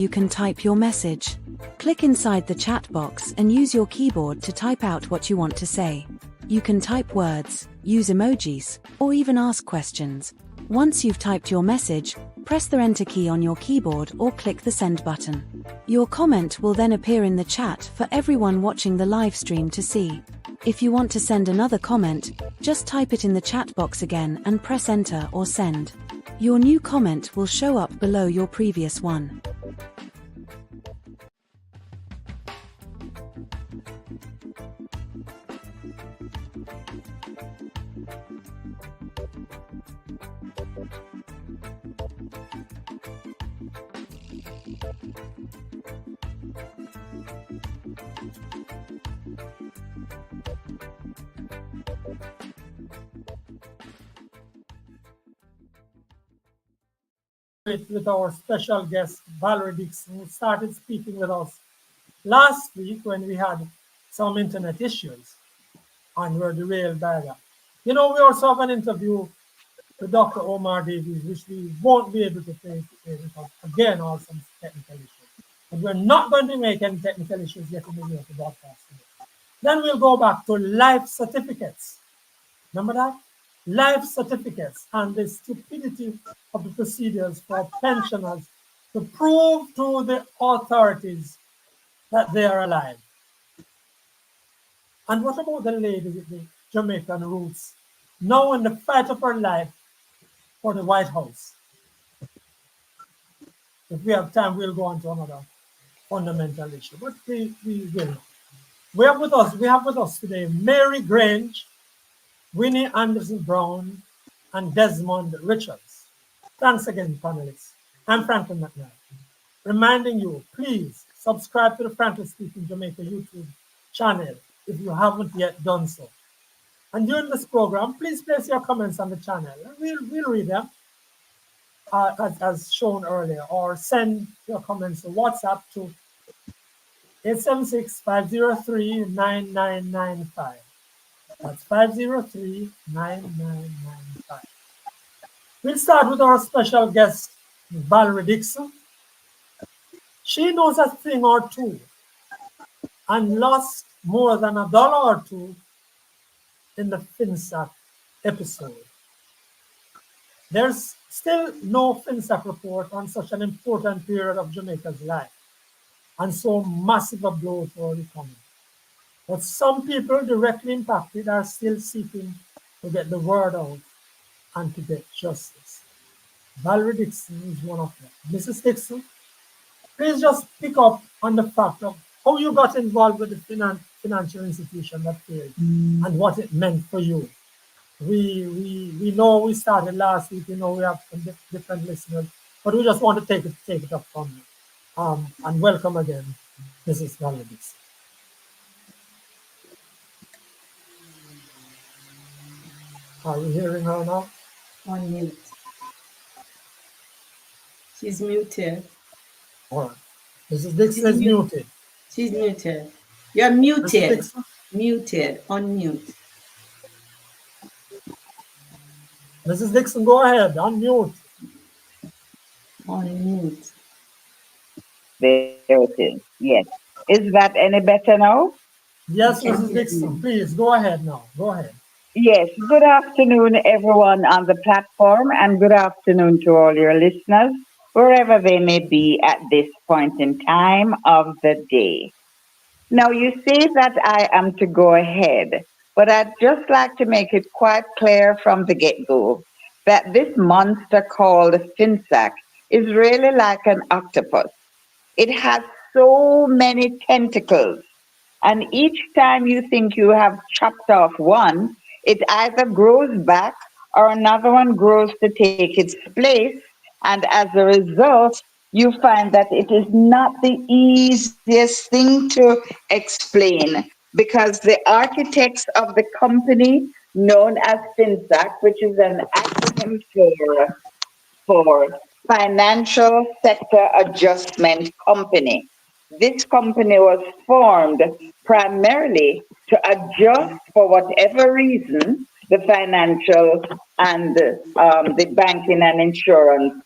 You can type your message. Click inside the chat box and use your keyboard to type out what you want to say. You can type words, use emojis, or even ask questions. Once you've typed your message, press the enter key on your keyboard or click the send button. Your comment will then appear in the chat for everyone watching the live stream to see. If you want to send another comment, just type it in the chat box again and press enter or send. Your new comment will show up below your previous one. With our special guest, Valerie Dixon, who started speaking with us last week when we had some internet issues and were derailed by that. We also have an interview with Dr. Omar Davies, which we won't be able to play because, again, all some technical issues. But we're not going to make any technical issues yet in the near broadcast today. Then we'll go back to life certificates. Remember that? Life certificates and the stupidity of the procedures for pensioners to prove to the authorities that they are alive. And what about the lady with the Jamaican roots, now in the fight of her life for the White House? If we have time, we'll go on to another fundamental issue, but we will not. We have with us today Mary Grange, Winnie Anderson-Brown, and Desmond Richards. Thanks again, panelists. I'm Frankly McKnight, reminding you, please subscribe to the Frankly Speaking Jamaica YouTube channel if you haven't yet done so. And during this program, please place your comments on the channel. We'll read them as shown earlier, or send your comments to WhatsApp to 876-503-9995. That's 503-9995. We'll start with our special guest, Valerie Dixon. She knows a thing or two and lost more than $1 or two in the FINSAC episode. There's still no FINSAC report on such an important period of Jamaica's life and so massive a blow to our economy. But some people directly impacted are still seeking to get the word out and to get justice. Valerie Dixon is one of them. Mrs. Dixon, please just pick up on the fact of how you got involved with the financial institution that failed and what it meant for you. We know we started last week. We know we have some different listeners, but we just want to take it up from you. And welcome again, Mrs. Valerie Dixon. Are we hearing her now? On mute. She's muted. All right. Mrs. Dixon is muted. She's muted. You're muted. Muted. Unmute. Mrs. Dixon, go ahead. Unmute. Unmute. There it is. Yes. Is that any better now? Yes, Mrs. Dixon, please go ahead now. Go ahead. Yes. Good afternoon, everyone on the platform, and good afternoon to all your listeners, wherever they may be at this point in time of the day. Now, you say that I am to go ahead, but I'd just like to make it quite clear from the get-go that this monster called FINSAC is really like an octopus. It has so many tentacles, and each time you think you have chopped off one, it either grows back or another one grows to take its place, and as a result, you find that it is not the easiest thing to explain, because the architects of the company known as FINSAC, which is an acronym for Financial Sector Adjustment Company. This company was formed primarily to adjust, for whatever reason, the financial and the banking and insurance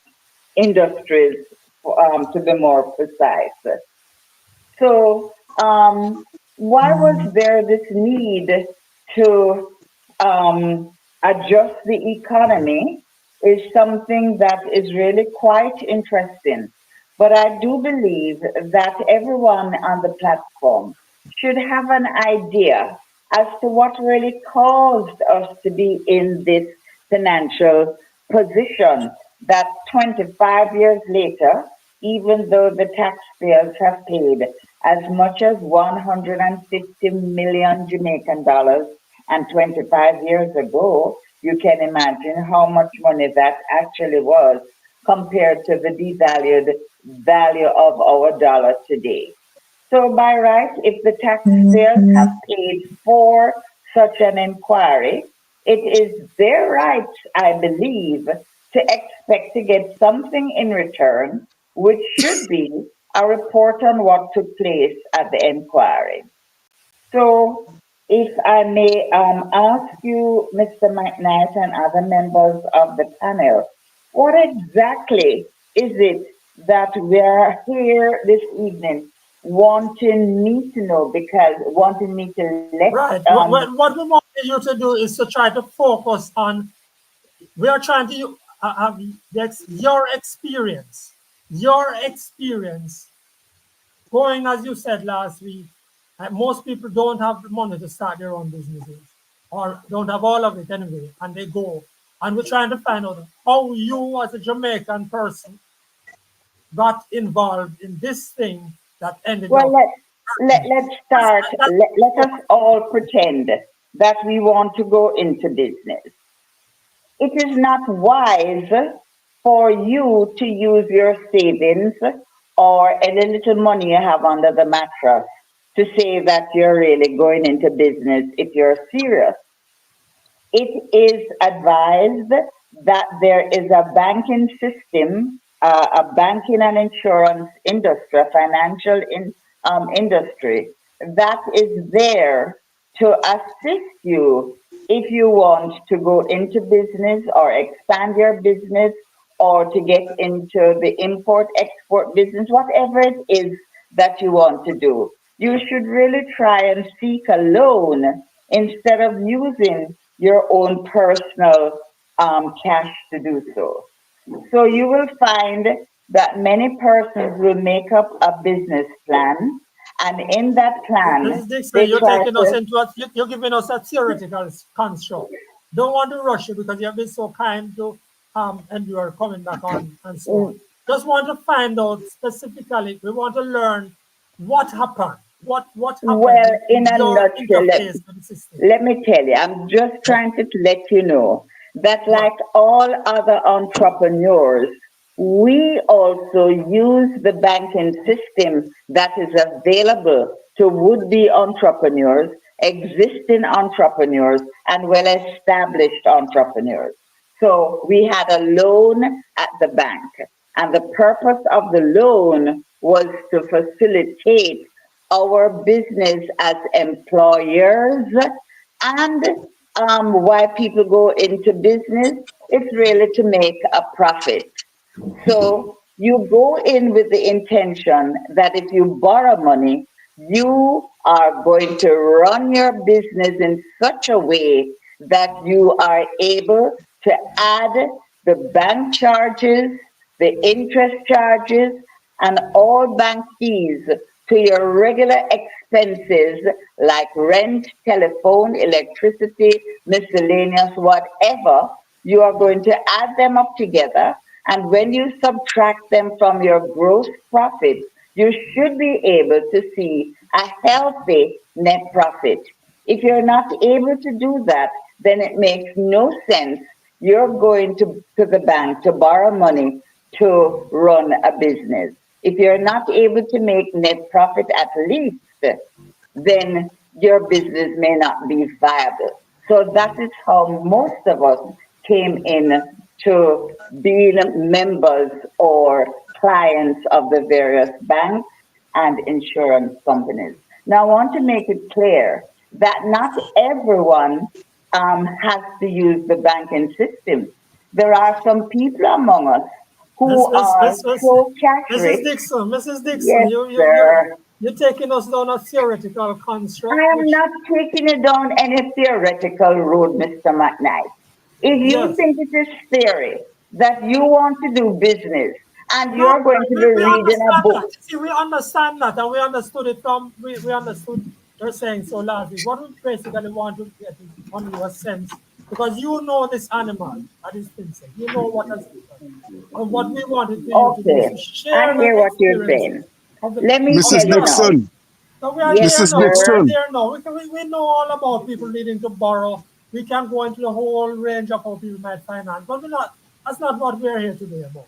industries to be more precise. So, why was there this need to adjust the economy is something that is really quite interesting. But I do believe that everyone on the platform should have an idea as to what really caused us to be in this financial position that 25 years later, even though the taxpayers have paid as much as 150 million Jamaican dollars, and 25 years ago, you can imagine how much money that actually was compared to the devalued value of our dollar today. So by right, if the taxpayers have paid for such an inquiry, it is their right, I believe, to expect to get something in return, which should be a report on what took place at the inquiry. So if I may ask you, Mr. McKnight and other members of the panel, what exactly is it that we are here this evening wanting me to know, because wanting me to let... Right. What we want you to do is to try to focus on, we are trying to have your experience going, as you said last week. Most people don't have the money to start their own businesses, or don't have all of it anyway, and they go. And we're trying to find out how you, as a Jamaican person, got involved in this thing that ended up. Well, let's start. Let us all pretend that we want to go into business. It is not wise for you to use your savings or any little money you have under the mattress to say that you're really going into business if you're serious. It is advised that there is a banking system, a banking and insurance industry, a financial industry that is there to assist you if you want to go into business or expand your business or to get into the import-export business, whatever it is that you want to do. You should really try and seek a loan instead of using your own personal cash to do so. So you will find that many persons will make up a business plan, and in that plan, Mrs. Dixon, you're giving us a theoretical construct. Don't want to rush you because you have been so kind to and you are coming back on and so on. Just want to find out specifically. We want to learn what happened. What happened? Well, in a nutshell, let me tell you, I'm just trying to let you know that like all other entrepreneurs, we also use the banking system that is available to would-be entrepreneurs, existing entrepreneurs, and well-established entrepreneurs. So we had a loan at the bank, and the purpose of the loan was to facilitate our business as employers, and why people go into business, it's really to make a profit. So you go in with the intention that if you borrow money, you are going to run your business in such a way that you are able to add the bank charges, the interest charges, and all bank fees to your regular expenses like rent, telephone, electricity, miscellaneous, whatever. You are going to add them up together, and when you subtract them from your gross profit, you should be able to see a healthy net profit. If you're not able to do that, then it makes no sense. You're going to the bank to borrow money to run a business. If you're not able to make net profit at least, then your business may not be viable. So that is how most of us came in to being members or clients of the various banks and insurance companies. Now, I want to make it clear that not everyone has to use the banking system. There are some people among us who are so cash Mrs. rich. Dixon, Yes, sir. you're taking us down a theoretical I construct, am which, not taking it down any theoretical road, Mr. McKnight. If you yes. think it is theory that you want to do business and No, you're going to be we reading a understand book, that. See, we understand that, and we understood it from, we understood you're saying so last week. What we basically want to get is on your sense, because you know this animal that is FINSAC. You know what has happened. And what we wanted for you to do is to okay, I share the hear what you're experiences saying. of Let me of the tell Mrs. you now. family. Dixon, So we are Yes, there Mrs. now. We are sir. Dixon, there now. We know all about people needing to borrow. We can go into the whole range of how people might finance, but we're not. That's not what we're here today about.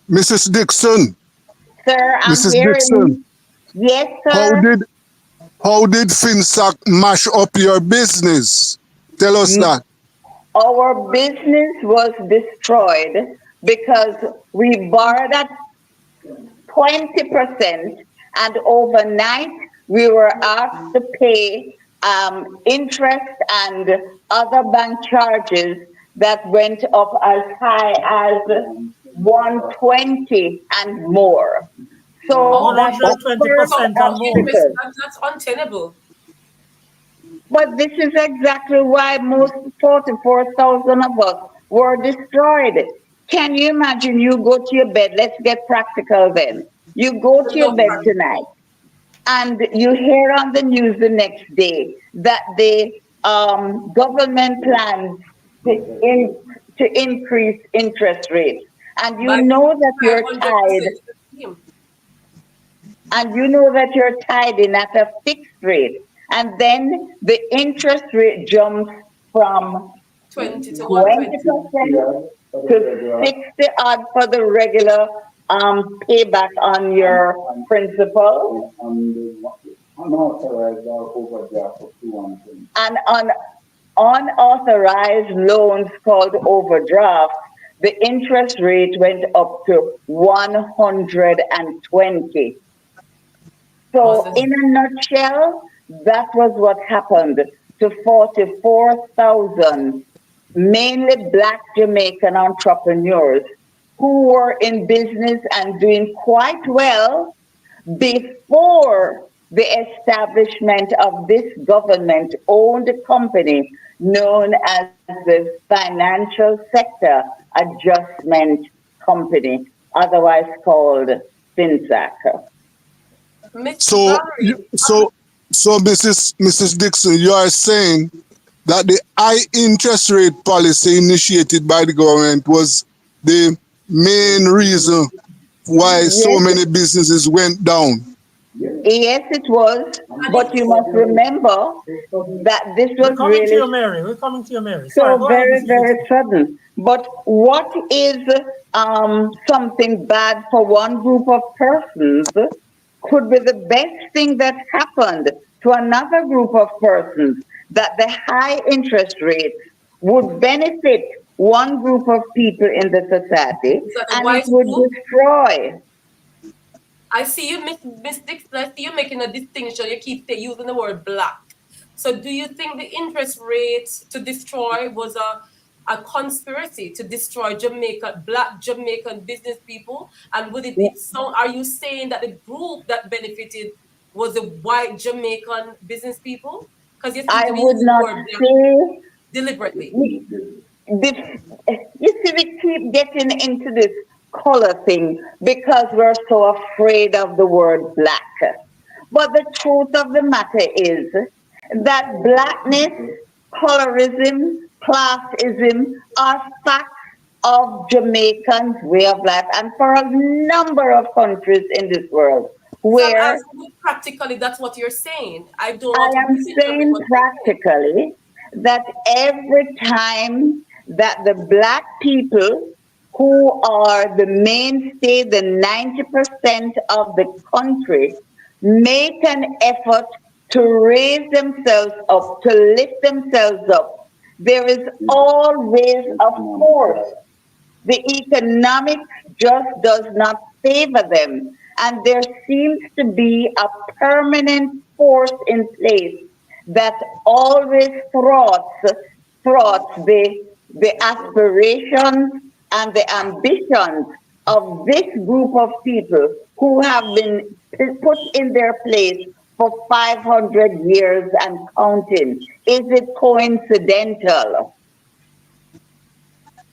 Mrs. Dixon, Sir, I'm Mrs. Dixon. hearing. Yes, How sir. did how did FinSac mash up your business? Tell us that. Our business was destroyed because we borrowed at 20%, and overnight we were asked to pay interest and other bank charges that went up as high as 120 and more. So Oh, that the first 120% and more. obstacle. that's untenable. But this is exactly why most 44,000 of us were destroyed. Can you imagine you go to your bed? Let's get practical then. You go to your No, bed tonight and you hear on the news the next day that the government plans to increase interest rates. And you by know that you're 500% tied, to the scheme. and you know that you're tied in at a fixed rate. And then the interest rate jumps from 20 to 120. 20% to 60 odd for the regular payback on your principal. And on unauthorized loans called overdraft, the interest rate went up to 120. So, in a nutshell, that was what happened to 44,000 mainly Black Jamaican entrepreneurs who were in business and doing quite well before the establishment of this government owned company known as the Financial Sector Adjustment Company, otherwise called FINSAC. Miss So, Valerie, so Mrs. Dixon, you are saying that the high interest rate policy initiated by the government was the main reason why so Yes, many businesses went down. yes, it was, but you must remember that this We're was coming to really you, Mary. We're coming to you, Mary. Sorry, so go ahead, very, Mrs. very Dixon. sudden. But what is something bad for one group of persons could be the best thing that happened to another group of persons, that the high interest rates would benefit one group of people in the society is that a and it white would group? destroy. I see you, Miss Dixon. I see you making a distinction. You keep using the word black. So, do you think the interest rate to destroy was a conspiracy to destroy Black Jamaican business people? And would it be so? Are you saying that the group that benefited was the white Jamaican business people? Because you seem I to be would using the not word black say deliberately. this, you see, we keep getting into this color thing because we're so afraid of the word black. But the truth of the matter is that blackness, colorism, classism are facts of Jamaicans' way of life and for a number of countries in this world So I'm where asking you practically, that's what you're saying. I don't I want to am misinterpret saying what you're saying. practically that every time that the Black people who are the mainstay, the 90% of the country, make an effort to raise themselves up, to lift themselves up, there is always, of course, the economics just does not favor them. And there seems to be a permanent force in place that always thwarts the aspirations and the ambitions of this group of people who have been put in their place for 500 years and counting? Is it coincidental?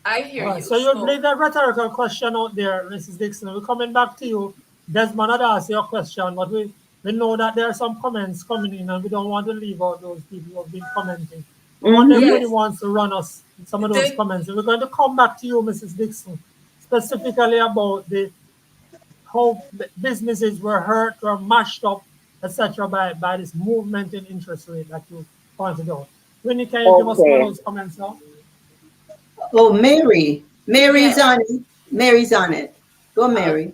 I hear Right, you. so you leave a rhetorical question out there, Mrs. Dixon. We're coming back to you. Desmond had asked your question, but we know that there are some comments coming in, and we don't want to leave out those people who have been commenting. I wonder if Mhm. Winnie Yes. wants to run us some of those The, comments. And we're going to come back to you, Mrs. Dixon, specifically about how businesses were hurt or mashed up, etc., by this movement in interest rate that you pointed out. Winnie, can you give us some of Okay. those comments now? Oh, Mary. Mary's yes. on it. Mary's on it. Go, Uh, Mary.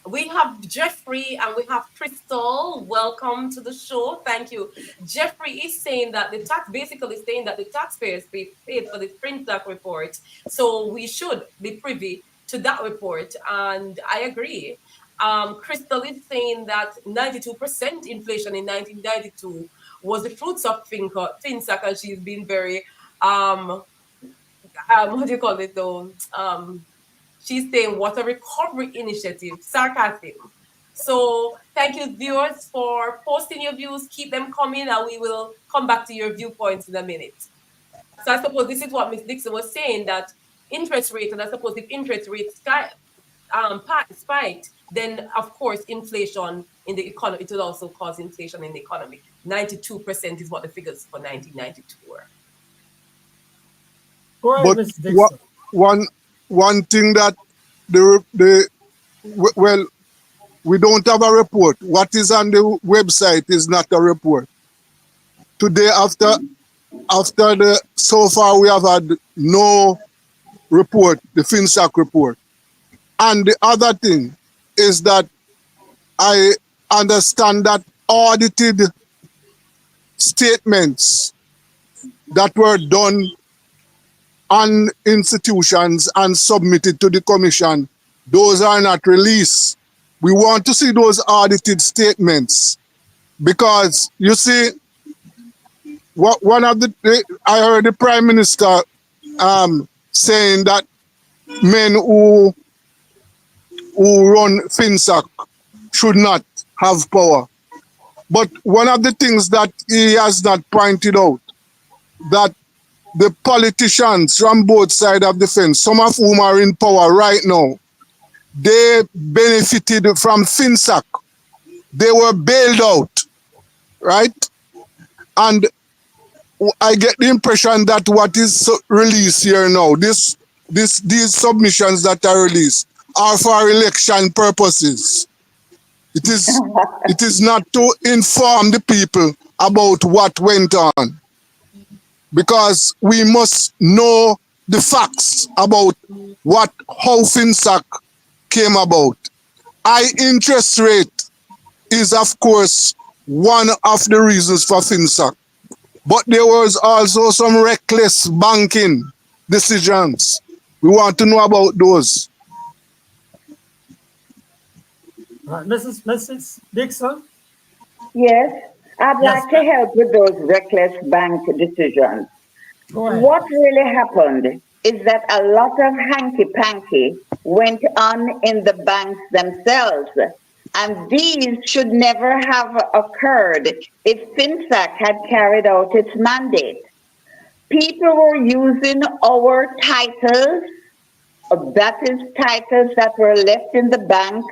we have Jeffrey and we have Crystal. Welcome to the show. Thank you. Jeffrey is saying that basically saying that the taxpayers paid for the FINSAC report. So we should be privy to that report. And I agree. Crystal is saying that 92% inflation in 1992 was the fruits of FINSAC, and she's been very, what do you call it though? She's saying what a recovery initiative, sarcasm. So thank you, viewers, for posting your views. Keep them coming, and we will come back to your viewpoints in a minute. So I suppose this is what Ms. Dixon was saying, that interest rate, and I suppose if interest rates spiked, then of course inflation in the economy, it will also cause inflation in the economy. 92% is what the figures for 1992 were. Go ahead, But Ms. Dixon. one thing that well, we don't have a report. What is on the website is not a report. Today, after so far we have had no report, the FINSAC report. And the other thing is that I understand that audited statements that were done on institutions and submitted to the commission, those are not released. We want to see those audited statements because you see, one of I heard the Prime Minister saying that men who run FINSAC should not have power. But one of the things that he has not pointed out, that the politicians from both sides of the fence, some of whom are in power right now, they benefited from FINSAC. They were bailed out, right? And I get the impression that what is released here now, these submissions that are released are for election purposes. It is not to inform the people about what went on, because we must know the facts about how FINSAC came about. High interest rate is, of course, one of the reasons for FINSAC. But there was also some reckless banking decisions. We want to know about those. Mrs. Dixon? Yes, I'd Yes. like to help with those reckless bank decisions. Go ahead. What really happened is that a lot of hanky-panky went on in the banks themselves, and these should never have occurred if FINSAC had carried out its mandate. People were using our titles, that is titles that were left in the bank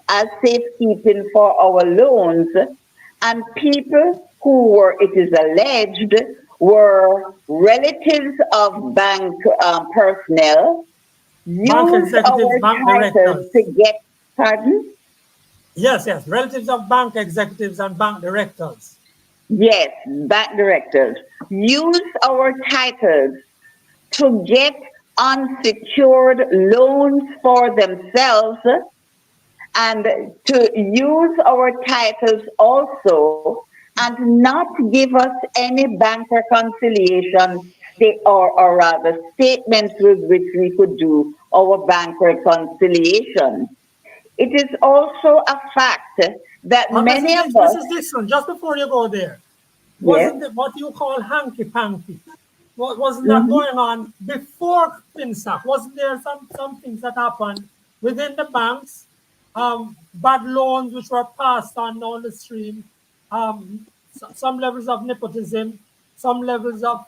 as safekeeping for our loans, and people who were, it is alleged, were relatives of bank personnel, Bank used executives, our bank titles directors. to get, pardon? Yes, relatives of bank executives and bank directors. Yes, bank directors, used our titles to get unsecured loans for themselves, and to use our titles also and not give us any bank reconciliation or rather statements with which we could do our bank reconciliation. It is also a fact that many of us, Mrs. Dixon, just before you go there, yes, wasn't it what you call hanky-panky? Wasn't that mhm. going on before FINSAC? Wasn't there some things that happened within the banks, bad loans which were passed on down the stream, some levels of nepotism, some levels of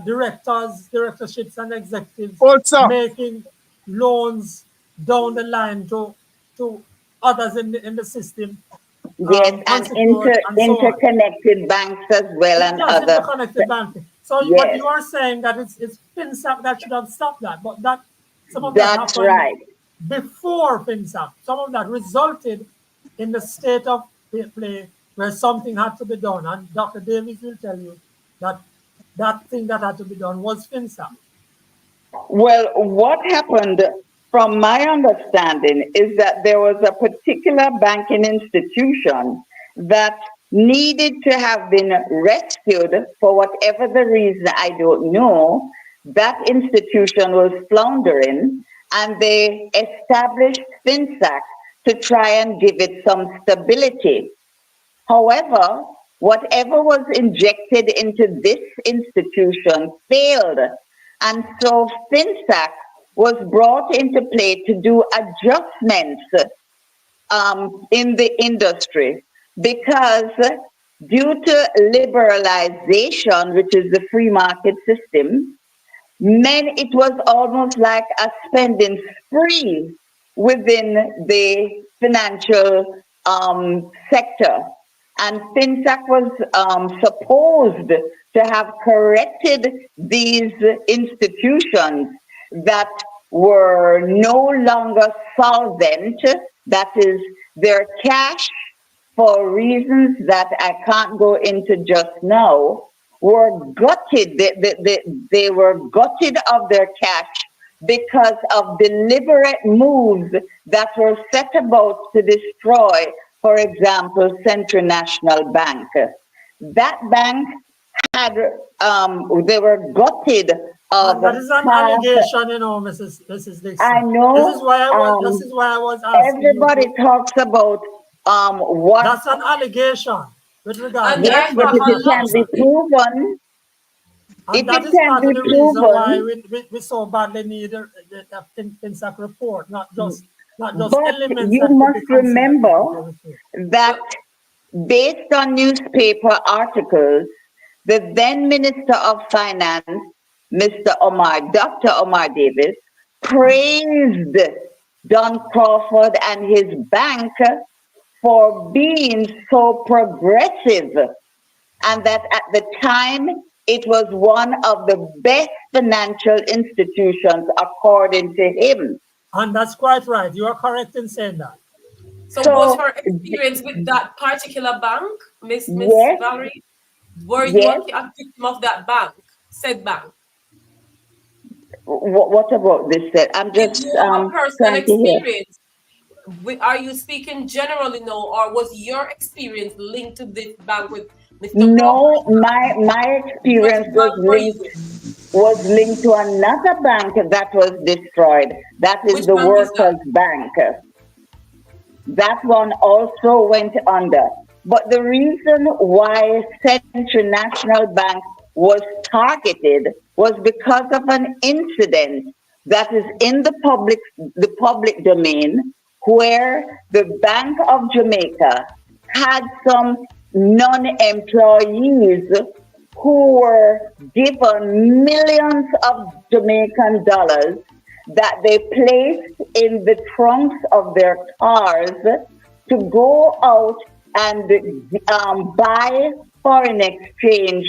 directorships and executives Also, making loans down the line to others in the system. Yes, and unsecured and so on. interconnected banks as well, and Yes, other. interconnected banking. So Yes. what you are saying that it's FINSAC that should have stopped that, but that some of that That's happened right. before FINSAC. Some of that resulted in the state of play where something had to be done, and Dr. Davis will tell you that that thing that had to be done was FINSAC. Well, what happened, from my understanding, is that there was a particular banking institution that needed to have been rescued for whatever the reason, I don't know. That institution was floundering, and they established FINSAC to try and give it some stability. However, whatever was injected into this institution failed. And so FINSAC was brought into play to do adjustments in the industry, because due to liberalization, which is the free market system, it was almost like a spending spree within the financial sector. And FINSAC was supposed to have corrected these institutions that were no longer solvent, that is, their cash, for reasons that I can't go into just now, were gutted. They were gutted of their cash because of deliberate moves that were set about to destroy, for example, Central National Bank. That bank had, they were gutted of. That is an allegation, you know, Mrs. Dixon. I know. This is why I was asking. Everybody talks about what. That's an allegation with regard. And Yes, but if it can be proven, and if that it is can part be of the reason why proven, we so badly need the FINSAC report, not just but elements. you that could must be considered remember that based on newspaper articles, the then Minister of Finance, Dr. Omar Davis, praised Don Crawford and his bank for being so progressive, and that at the time it was one of the best financial institutions according to him. And that's quite right. You are correct in saying that. So what's her experience with that particular bank, Miss Yes. Valerie? Were Yes. you a victim of that bank, said bank? What about this? I'm just Did you have a personal trying to hear. experience? Are you speaking generally now, or was your experience linked to this bank with Mr. No, Crawford? my experience Which bank were you was linked to another bank that was destroyed. That is Which the bank is Workers' Bank. That one also went under. But the reason why Central National Bank was targeted was because of an incident that is in the public domain, where the Bank of Jamaica had some non-employees who were given millions of Jamaican dollars that they placed in the trunks of their cars to go out and buy foreign exchange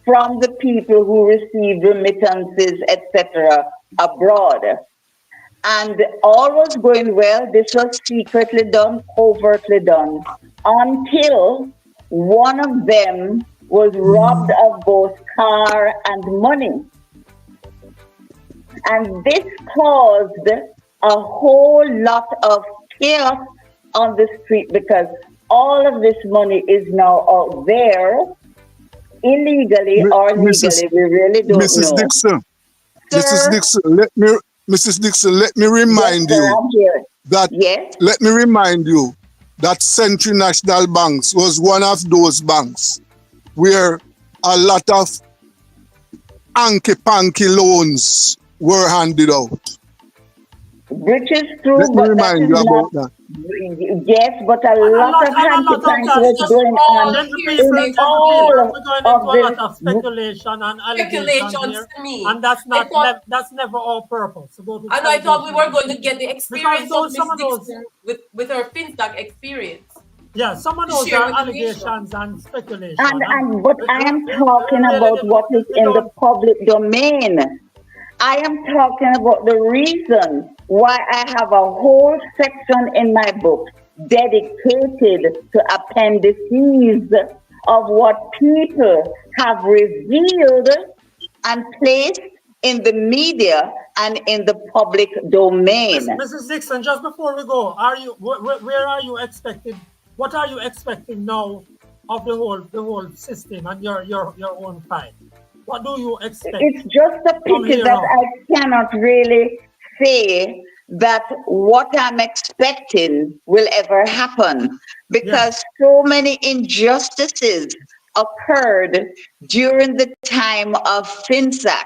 from the people who received remittances, etc., abroad. And all was going well. This was secretly done, covertly done, until one of them was robbed of both car and money. And this caused a whole lot of chaos on the street, because all of this money is now out there, illegally or legally. We really don't Mrs. know. Dixon, Sir? Mrs. Dixon, let me remind Yes, sir, you I'm here. that Yes. let me remind you that Central National Banks was one of those banks where a lot of hanky-panky loans were handed out. which is Let true, me but that remind is you not. about that. Yes, but a lot of And a lot of consequences times was just going all on Gentlemen, hearsay in from all you. we're going into of a lot of this. speculation and allegations Speculations here, to me. and that's I not thought, that's never our purpose to go to and I thought we allegations were and going to speculation. get the Because experience of those Miss some of those Dixon with her FINSAC experience some of to those share are with the nation. allegations and speculation, And but I am we talking really about what is we in the don't. public domain. I am talking about the reason why I have a whole section in my book dedicated to appendices of what people have revealed and placed in the media and in the public domain. Mrs. Dixon, just before we go, where are you expecting? What are you expecting now of the whole system and your own fight? What do you expect It's just a from pity here that on? I cannot really say that what I'm expecting will ever happen because so many injustices occurred during the time of FINSAC.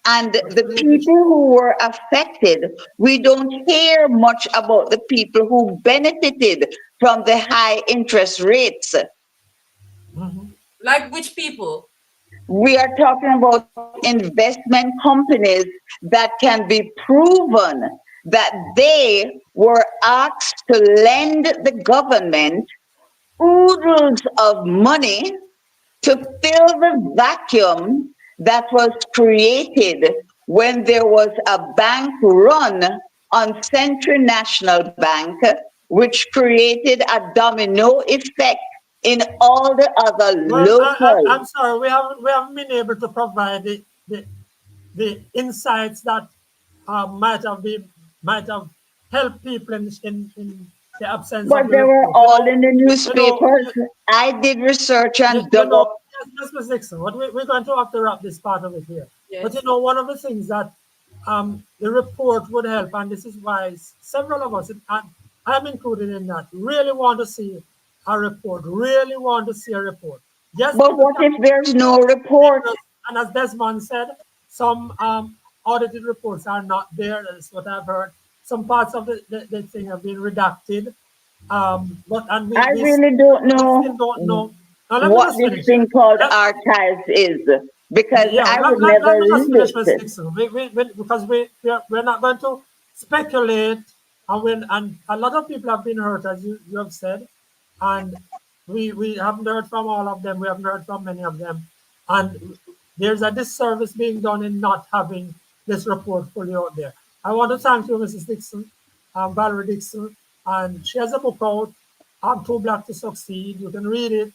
And the people who were affected, we don't hear much about the people who benefited from the high interest rates. Like which people? We are talking about investment companies that can be proven that they were asked to lend the government oodles of money to fill the vacuum that was created when there was a bank run on Central National Bank, which created a domino effect in all the other Well, local. I'm sorry, we haven't been able to provide the insights that might have helped people in the absence of But the they were report. all in the You know, newspapers. I did research and dug up. yes, Ms. Dixon, we're going to have to wrap this part of it here. Yes. But one of the things that the report would help, and this is why several of us, and I'm included in that, really want to see a report, really want to see a report. Yes, But what if there's no report? and as Desmond said, some audited reports are not there. That's what I've heard. Some parts of the thing have been redacted. But and I we really don't still know don't know. Now let me what just this finish. thing called Let, archives is because yeah, I let, would let, never let me just read finish, Ms. it. Dixon. Because we're not going to speculate, and a lot of people have been hurt, as you have said, and we haven't heard from all of them. We haven't heard from many of them, and there's a disservice being done in not having this report fully out there. I want to thank you, Mrs. Dixon, Valerie Dixon, and she has a book out, I'm Too Black to Succeed. You can read it.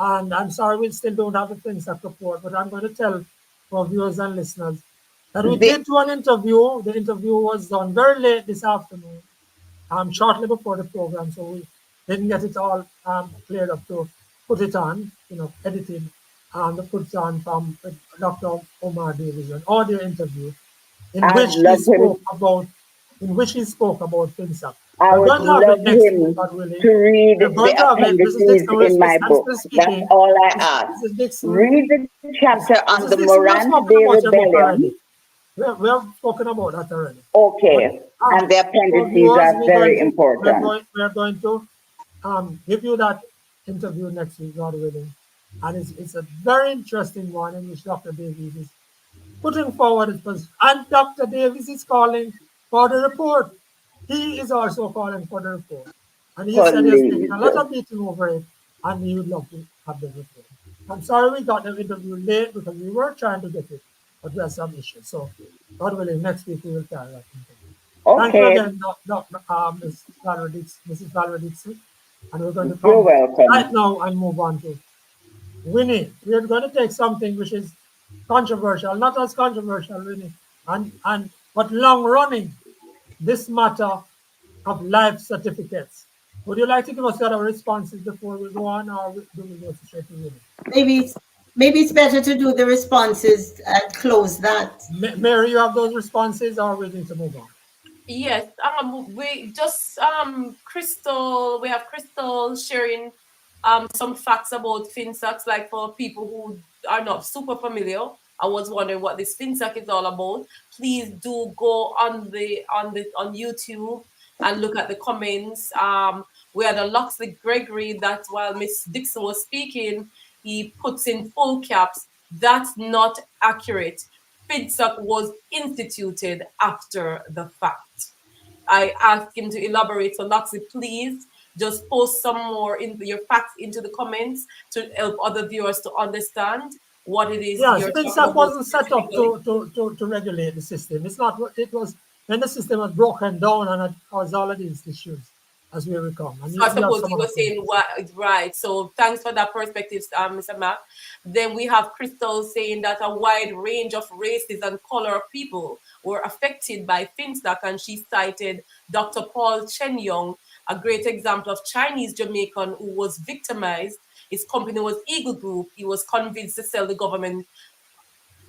And I'm sorry we still don't have a FINSAC report, but I'm going to tell our viewers and listeners that we did do an interview. The interview was done very late this afternoon, shortly before the program, so we didn't get it all cleared up to put it on, edited, to put it on from Dr. Omar Davis, an audio interview in I'd which love him. he spoke about FINSAC. I We're would going to have it love next week, him God willing. to read We're going the to have it. Mrs. appendices Dixon, in my I'm book. still That's speaking. all I ask. Mrs. Dixon, Read the chapter on the Mrs. Dixon, we have Morant spoken Day about your book already. Rebellion. We have spoken about that already. Okay, But, and the for appendices viewers, are very important. we're going to give you that interview next week, God willing. And it's a very interesting one in which Dr. Davies is putting forward his position. And Dr. Davies is calling for the report. He is also calling for the report. And he said he has taken a lot Please. of beating over it, and he would love to have the report. I'm sorry we got the interview late because we were trying to get it, but we had some issues. So, God willing, next week we will carry that interview. Thank you Okay, again, Mrs. Valerie Dixon. And we're going to you're come right welcome. now and move on to Winnie. We're going to take something which is controversial, not as controversial, Winnie, and but long running. This matter of life certificates. Would you like to give us your responses before we go on, or do we go straight to Winnie? Maybe it's better to do the responses and close that. Mary, you have those responses, or we need to move on? Yes, we just Crystal. We have Crystal sharing some facts about FinSACs, like for people who are not super familiar. I was wondering what this FINSAC is all about. Please do go on YouTube and look at the comments. We had a Loxley Gregory that while Miss Dixon was speaking, he puts in full caps. That's not accurate. FINSAC was instituted after the fact. I asked him to elaborate. So Loxley, please just post some more your facts into the comments to help other viewers to understand what it is. Yes, FINSAC wasn't set up to regulate the system. It's not. It was when the system was broken down and it caused all of these issues, as we recall. And so I suppose you were saying right. So thanks for that perspective, Mr. Mac. Then we have Crystal saying that a wide range of races and color of people were affected by FINSAC, and she cited Dr. Paul Chen Yong, a great example of Chinese Jamaican who was victimized. His company was Eagle Group. He was convinced to sell the government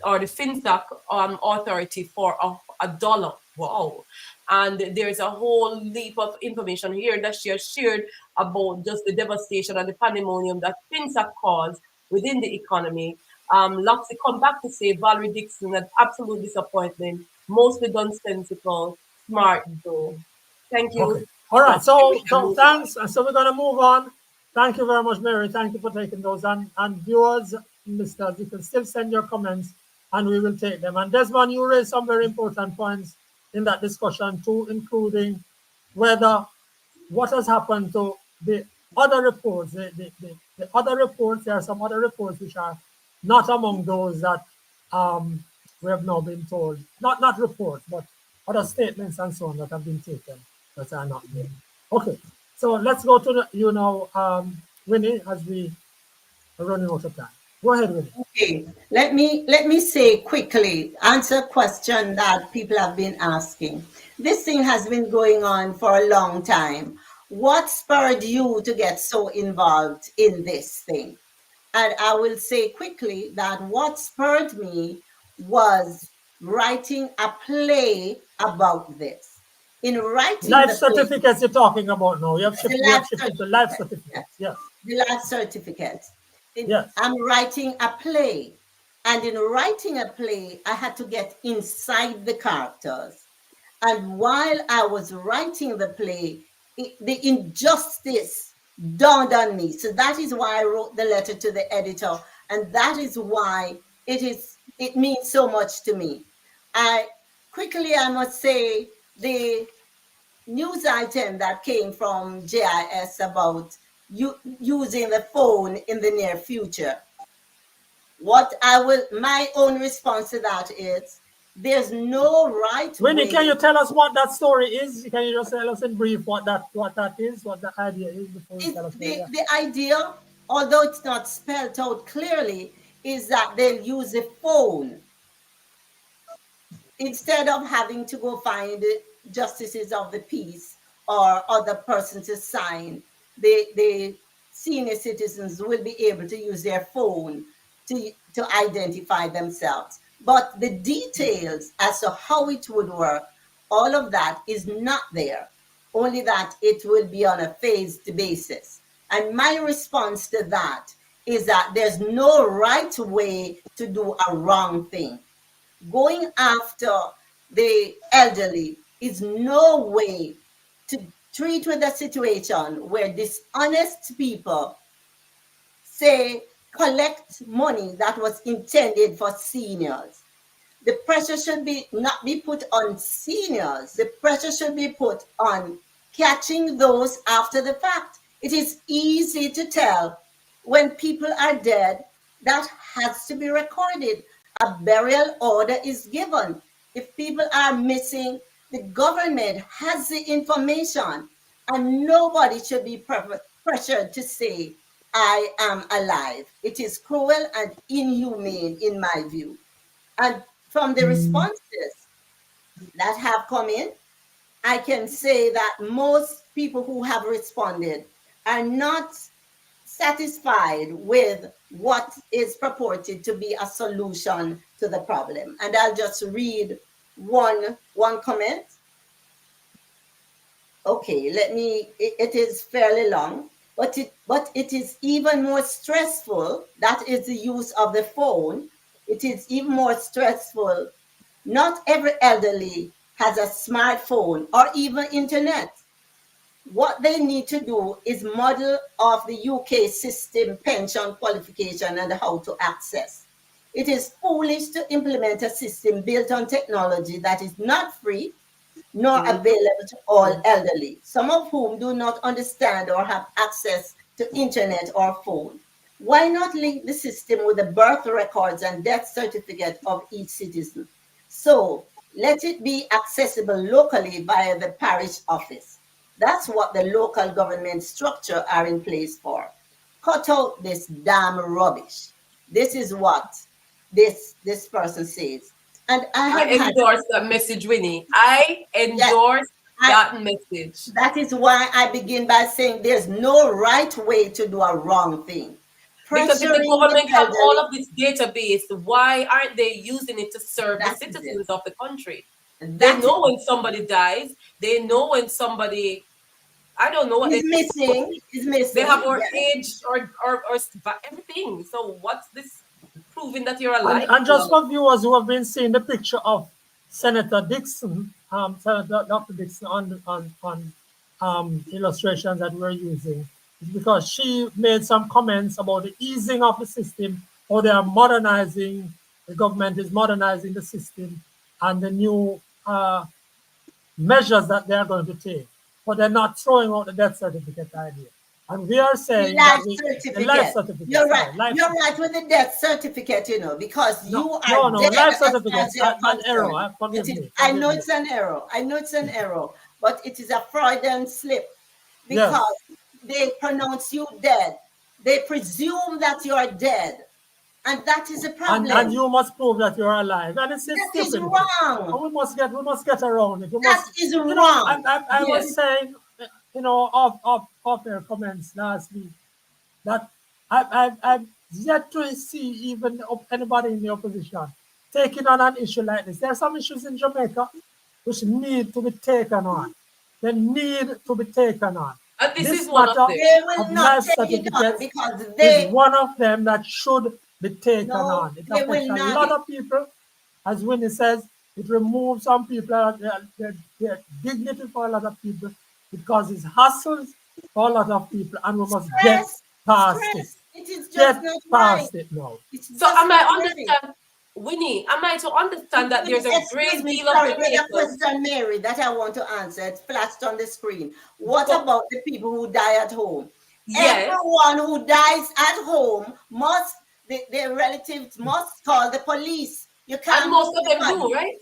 or the FINSAC authority for $1. Wow. And there's a whole leap of information here that she has shared about just the devastation and the pandemonium that FINSAC caused within the economy. Loxy come back to say Valerie Dixon had absolute disappointment, mostly nonsensical, smart though. Thank you. Okay. All right, so thanks. So we're going to move on. Thank you very much, Mary. Thank you for taking those. And viewers, listeners, you can still send your comments and we will take them. And Desmond, you raised some very important points in that discussion too, including whether what has happened to the other reports, the other reports, there are some other reports which are not among those that we have now been told, not reports, but other statements and so on that have been taken that are not there. Okay, so let's go to you now, Winnie, as we are running out of time. Go ahead, Winnie. Okay, let me say quickly, answer a question that people have been asking. This thing has been going on for a long time. What spurred you to get so involved in this thing? And I will say quickly that what spurred me was writing a play about this. In writing life certificates you're talking about now. You have shifted to life certificates. Yes. The life certificates. Yes. I'm writing a play. And in writing a play, I had to get inside the characters. And while I was writing the play, the injustice dawned on me. So that is why I wrote the letter to the editor. And that is why it means so much to me. I must say, the news item that came from JIS about using the phone in the near future. My own response to that is, there's no right Winnie, way. can you tell us what that story is? Can you just tell us in brief what that is, what the idea is before you tell us the idea, although it's not spelled out clearly, is that they'll use a phone instead of having to go find justices of the peace or other person to sign. The senior citizens will be able to use their phone to identify themselves. But the details as to how it would work, all of that is not there, only that it will be on a phased basis. And my response to that is that there's no right way to do a wrong thing. Going after the elderly is no way to treat with a situation where dishonest people say collect money that was intended for seniors. The pressure should not be put on seniors. The pressure should be put on catching those after the fact. It is easy to tell when people are dead. That has to be recorded. A burial order is given. If people are missing, the government has the information, and nobody should be pressured to say, I am alive. It is cruel and inhumane in my view. And from the responses that have come in, I can say that most people who have responded are not satisfied with what is purported to be a solution to the problem. And I'll just read one comment. Okay, it is fairly long, but it is even more stressful. That is the use of the phone. it is even more stressful. Not every elderly has a smartphone or even internet. What they need to do is model of the UK system pension qualification and how to access. It is foolish to implement a system built on technology that is not free nor available to all elderly, some of whom do not understand or have access to internet or phone. Why not link the system with the birth records and death certificate of each citizen? So let it be accessible locally via the parish office. That's what the local government structure are in place for. Cut out this damn rubbish. This is what this person says. And I endorse that message, Winnie. I endorse that message. That is why I begin by saying there's no right way to do a wrong thing. Because if the government have all of this database, why aren't they using it to serve the citizens of the country? They know when somebody dies. They know when somebody, I don't know what is missing. They have our age or everything. So what's this proving that you're alive? And just for viewers who have been seeing the picture of Senator Dixon, Senator Dr. Dixon on illustrations that we're using, is because she made some comments about the easing of the system, how they are modernizing, the government is modernizing the system, and the new measures that they are going to take. But they're not throwing out the death certificate idea. And we are saying the life certificate. You're right. You're right with the death certificate, you know, because you are dead. Life certificate. An error. Forgive me. I know it's an error. I know it's an error, but it is a Freudian slip because they pronounce you dead. They presume that you are dead. And that is a problem. And you must prove that you're alive. And it's that is wrong. And we must get around it. That is wrong. I was saying, you know, of their comments last week, that I've yet to see even anybody in the opposition taking on an issue like this. There are some issues in Jamaica which need to be taken on. They need to be taken on. And this is one of them. They will not take it on because they is one of them that should be taken on. It affects a lot of people. As Winnie says, it removes some people, their dignity for a lot of people. It causes hassles for a lot of people, and we must get past it. It is just not past right. it now. So am I understand, Winnie, am I to understand that there's a great deal of Jamaicans? There's a question, Mary, that I want to answer. It's flashed on the screen. What about the people who die at home? Yes. Everyone who dies at home must, their relatives must call the police. You can't. And most of them do, right?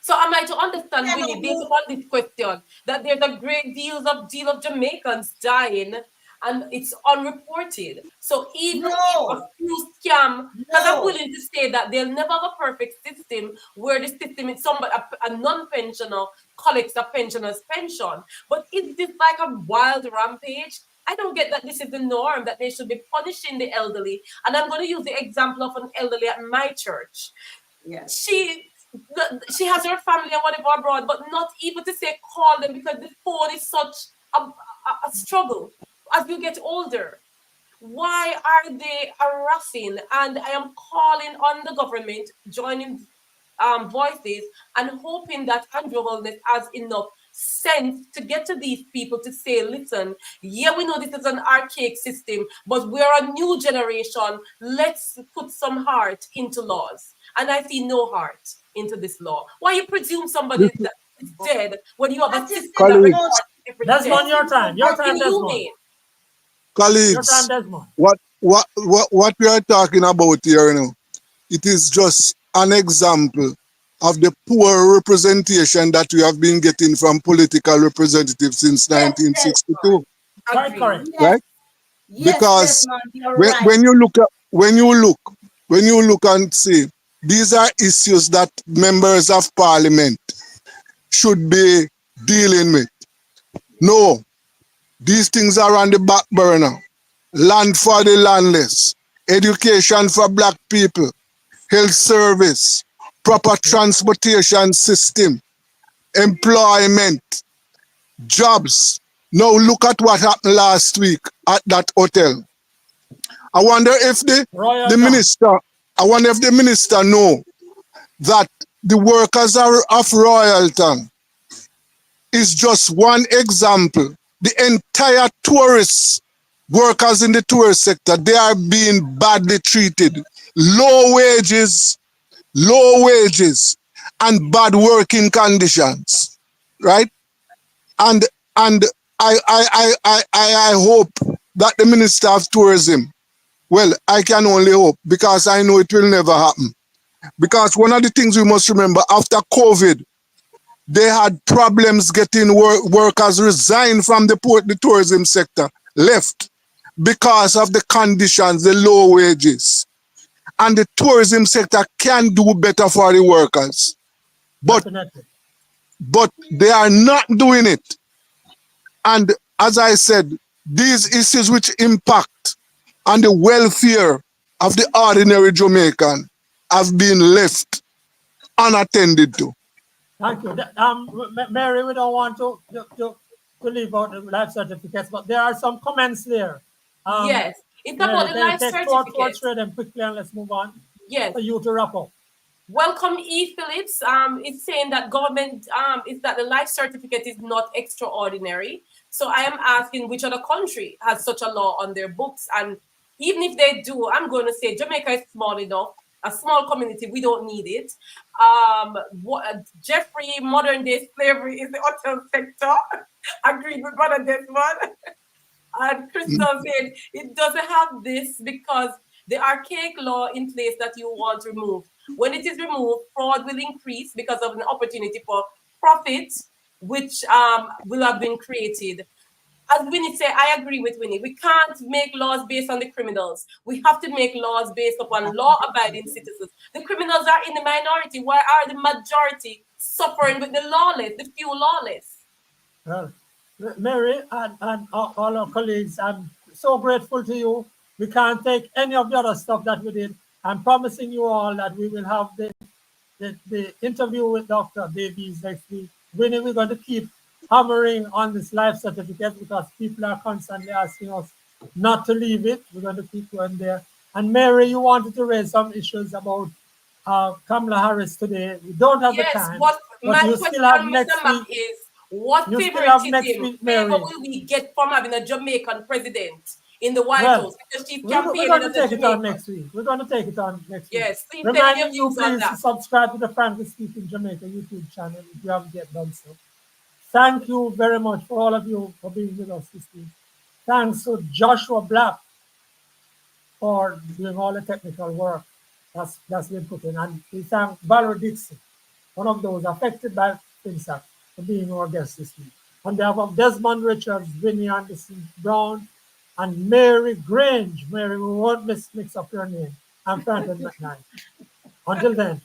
So am I to understand, Winnie, based upon this question, that there's a great deal of Jamaicans dying and it's unreported? So even if a few scam, because I'm willing to say that they'll never have a perfect system where the system is somebody, a non-pensioner collects a pensioner's pension. But is this like a wild rampage? I don't get that this is the norm, that they should be punishing the elderly. And I'm going to use the example of an elderly at my church. Yes. She has her family and whatever abroad, but not even to say call them because the phone is such a struggle as you get older. Why are they harassing? And I am calling on the government, joining voices and hoping that Andrew Holness has enough sense to get to these people to say, listen, yeah, we know this is an archaic system, but we're a new generation. Let's put some heart into laws. And I see no heart into this law. Why you presume somebody that is dead when you have a system that's on your time. Your time, Desmond. Colleagues, your time, Desmond. What we are talking about here, you know, it is just an example of the poor representation that we have been getting from political representatives since 1962. Correct. Right? Yes, because right. when you look and see, these are issues that members of parliament should be dealing with. No, these things are on the back burner. Land for the landless, education for black people, health service, proper transportation system, employment, jobs. Now look at what happened last week at that hotel. I wonder if the minister I wonder if the minister know that the workers of Royalton is just one example. The entire tourists, workers in the tourist sector, they are being badly treated. Low wages, and bad working conditions, right? And I hope that the Minister of Tourism, well, I can only hope, because I know it will never happen. Because one of the things we must remember, after COVID, they had problems getting workers resign from the tourism sector, left, because of the conditions, the low wages. And the tourism sector can do better for the workers. But they are not doing it. And as I said, these issues which impact on the welfare of the ordinary Jamaican have been left unattended to. Thank you. Mary, we don't want to leave out the life certificates, but there are some comments there. Yes, it's about the life certificates. Through them quickly and let's move on. Yes. For you to wrap up. Welcome E. Phillips. It's saying that government is that the life certificate is not extraordinary. So I am asking which other country has such a law on their books. And even if they do, I'm going to say Jamaica is small enough, a small community, we don't need it. Jeffrey, modern day slavery is the hotel sector. Agreed with Brother Desmond. And Crystal said it doesn't have this because the archaic law in place that you want removed. When it is removed, fraud will increase because of an opportunity for profit, which will have been created. As Winnie said, I agree with Winnie. We can't make laws based on the criminals. We have to make laws based upon law-abiding citizens. The criminals are in the minority. Why are the majority suffering with the lawless, the few lawless? Well, Mary and all our colleagues, I'm so grateful to you. We can't take any of the other stuff that we did. I'm promising you all that we will have the interview with Dr. Davies next week. Winnie, we're going to keep hammering on this life certificate because people are constantly asking us not to leave it. We're going to keep going there. And Mary, you wanted to raise some issues about Kamala Harris today. We don't have the time. But my you question, still have Mr. next Mac, week. is what You favor still have next week, Mary. will we get from having a Jamaican president in the White Well, House? Because she's we're campaigning going to as a take it on Jamaican. next week. We're going to take it on next week. Yes, please tell me your Reminding you, views on please, to that. subscribe to the Frankly Speaking Jamaica YouTube channel if you haven't yet done so. Thank you very much for all of you for being with us this week. Thanks to Joshua Black for doing all the technical work that's been put in. And we thank Valerie Dixon, one of those affected by FINSAC, for being our guest this week. On behalf of Desmond Richards, Winnie Anderson Brown, and Mary Grange, Mary, we won't mix up your name, I'm Franklin McKnight. Until then.